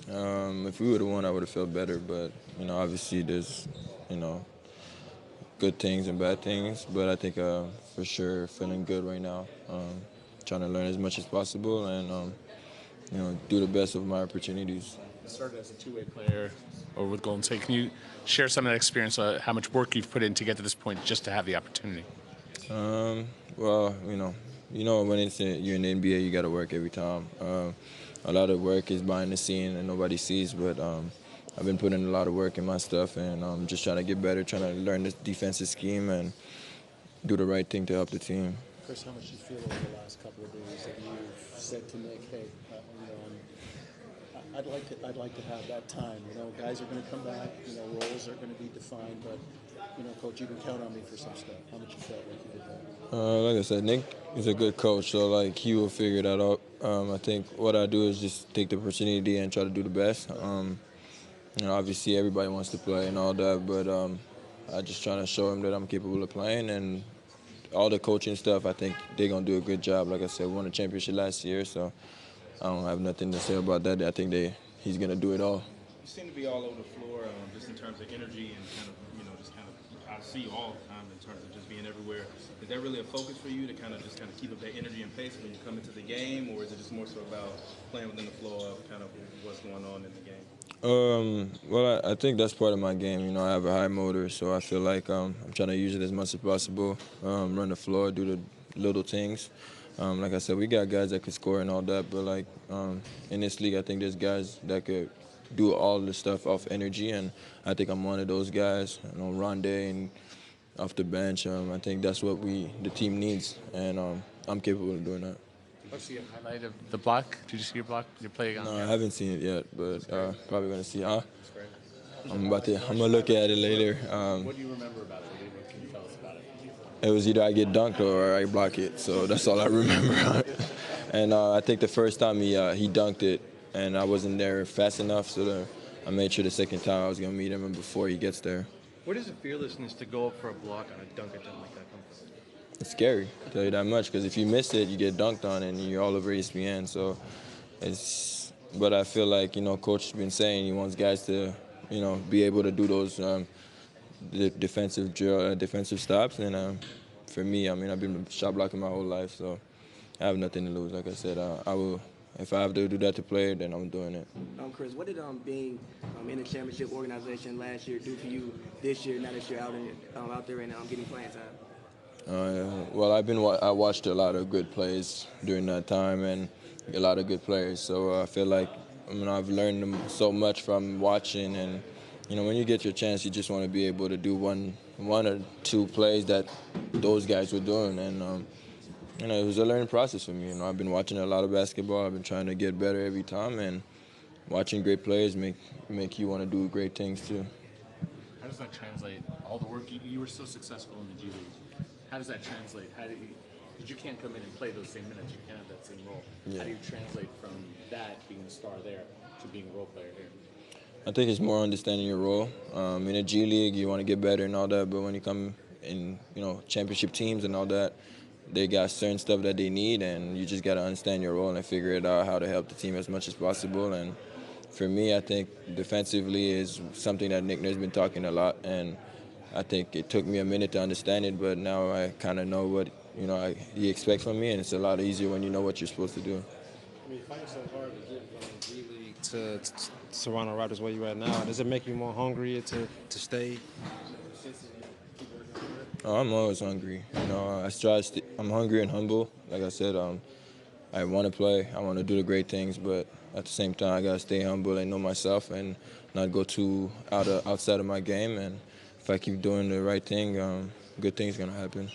If we would have won, I would have felt better. But obviously, there's good things and bad things. But I think for sure feeling good right now. Trying to learn as much as possible and do the best of my opportunities. You started as a two-way player over with Golden State. Can you share some of that experience, how much work you've put in to get to this point just to have the opportunity? Well, when you're in the NBA, you got to work every time. A lot of work is behind the scene and nobody sees, but I've been putting a lot of work in my stuff and just trying to get better, trying to learn this defensive scheme and do the right thing to help the team. Chris, how much do you feel over the last couple of days that you've said to Nick, hey, I'd like to have that time. Guys are going to come back. Roles are going to be defined, but Coach, you can count on me for some stuff. How much you felt like you did that? Like I said, Nick is a good coach, so he will figure that out. I think what I do is just take the opportunity and try to do the best. Obviously everybody wants to play and all that, but I just trying to show him that I'm capable of playing and all the coaching stuff. I think they're gonna do a good job. Like I said, we won a championship last year, so I don't have nothing to say about that. I think he's gonna do it all. You seem to be all over the floor, just in terms of energy and I see you all the time in terms of just being everywhere. Is that really a focus for you to kind of keep up that energy and pace when you come into the game, or is it just more so about playing within the flow of kind of what's going on in the game? Well, I think that's part of my game. I have a high motor, so I feel like I'm trying to use it as much as possible, run the floor, do the little things. Like I said, we got guys that could score and all that, but in this league, I think there's guys that could do all the stuff off energy, and I think I'm one of those guys. Rondé and off the bench. I think that's what the team needs, and I'm capable of doing that. Did you see a highlight of the block? Did you see your block? Did you play again? No, I haven't seen it yet, but probably gonna see. I'm gonna look at it later. What do you remember about it? What can you tell us about it? It was either I get dunked or I block it, so that's all I remember. And I think the first time he dunked it, and I wasn't there fast enough, so I made sure the second time I was gonna meet him before he gets there. Where does the fearlessness to go up for a block on a dunk attempt like that come from? It's scary, I'll tell you that much, because if you miss it, you get dunked on and you're all over ESPN. So but I feel like, Coach has been saying he wants guys to, be able to do those the defensive stops. And for me, I've been shot blocking my whole life, so I have nothing to lose. Like I said, I will. If I have to do that to play, then I'm doing it. Chris, what did being in the championship organization last year do for you this year, now that you're out there and getting playing time? Well, I watched a lot of good plays during that time and a lot of good players. So I feel like I've learned so much from watching. And when you get your chance, you just want to be able to do one or two plays that those guys were doing. And it was a learning process for me. I've been watching a lot of basketball. I've been trying to get better every time, and watching great players make you want to do great things too. How does that translate? All the work you were so successful in the G League. How does that translate? Because you can't come in and play those same minutes. You can't have that same role. Yeah. How do you translate from that being the star there to being a role player here? I think it's more understanding your role. In a G League, you want to get better and all that, but when you come in, championship teams and all that, they got certain stuff that they need, and you just got to understand your role and figure it out how to help the team as much as possible. And for me, I think defensively is something that Nick has been talking a lot, and I think it took me a minute to understand it, but now I kind of know what he expects from me, and it's a lot easier when you know what you're supposed to do. You find it so hard to get from G League to Toronto Raptors where you're at now. Does it make you more hungry to stay? Oh, I'm always hungry. I'm hungry and humble. Like I said, I want to play. I want to do the great things, but at the same time, I gotta stay humble and know myself and not go too outside of my game. And if I keep doing the right thing, good things gonna happen.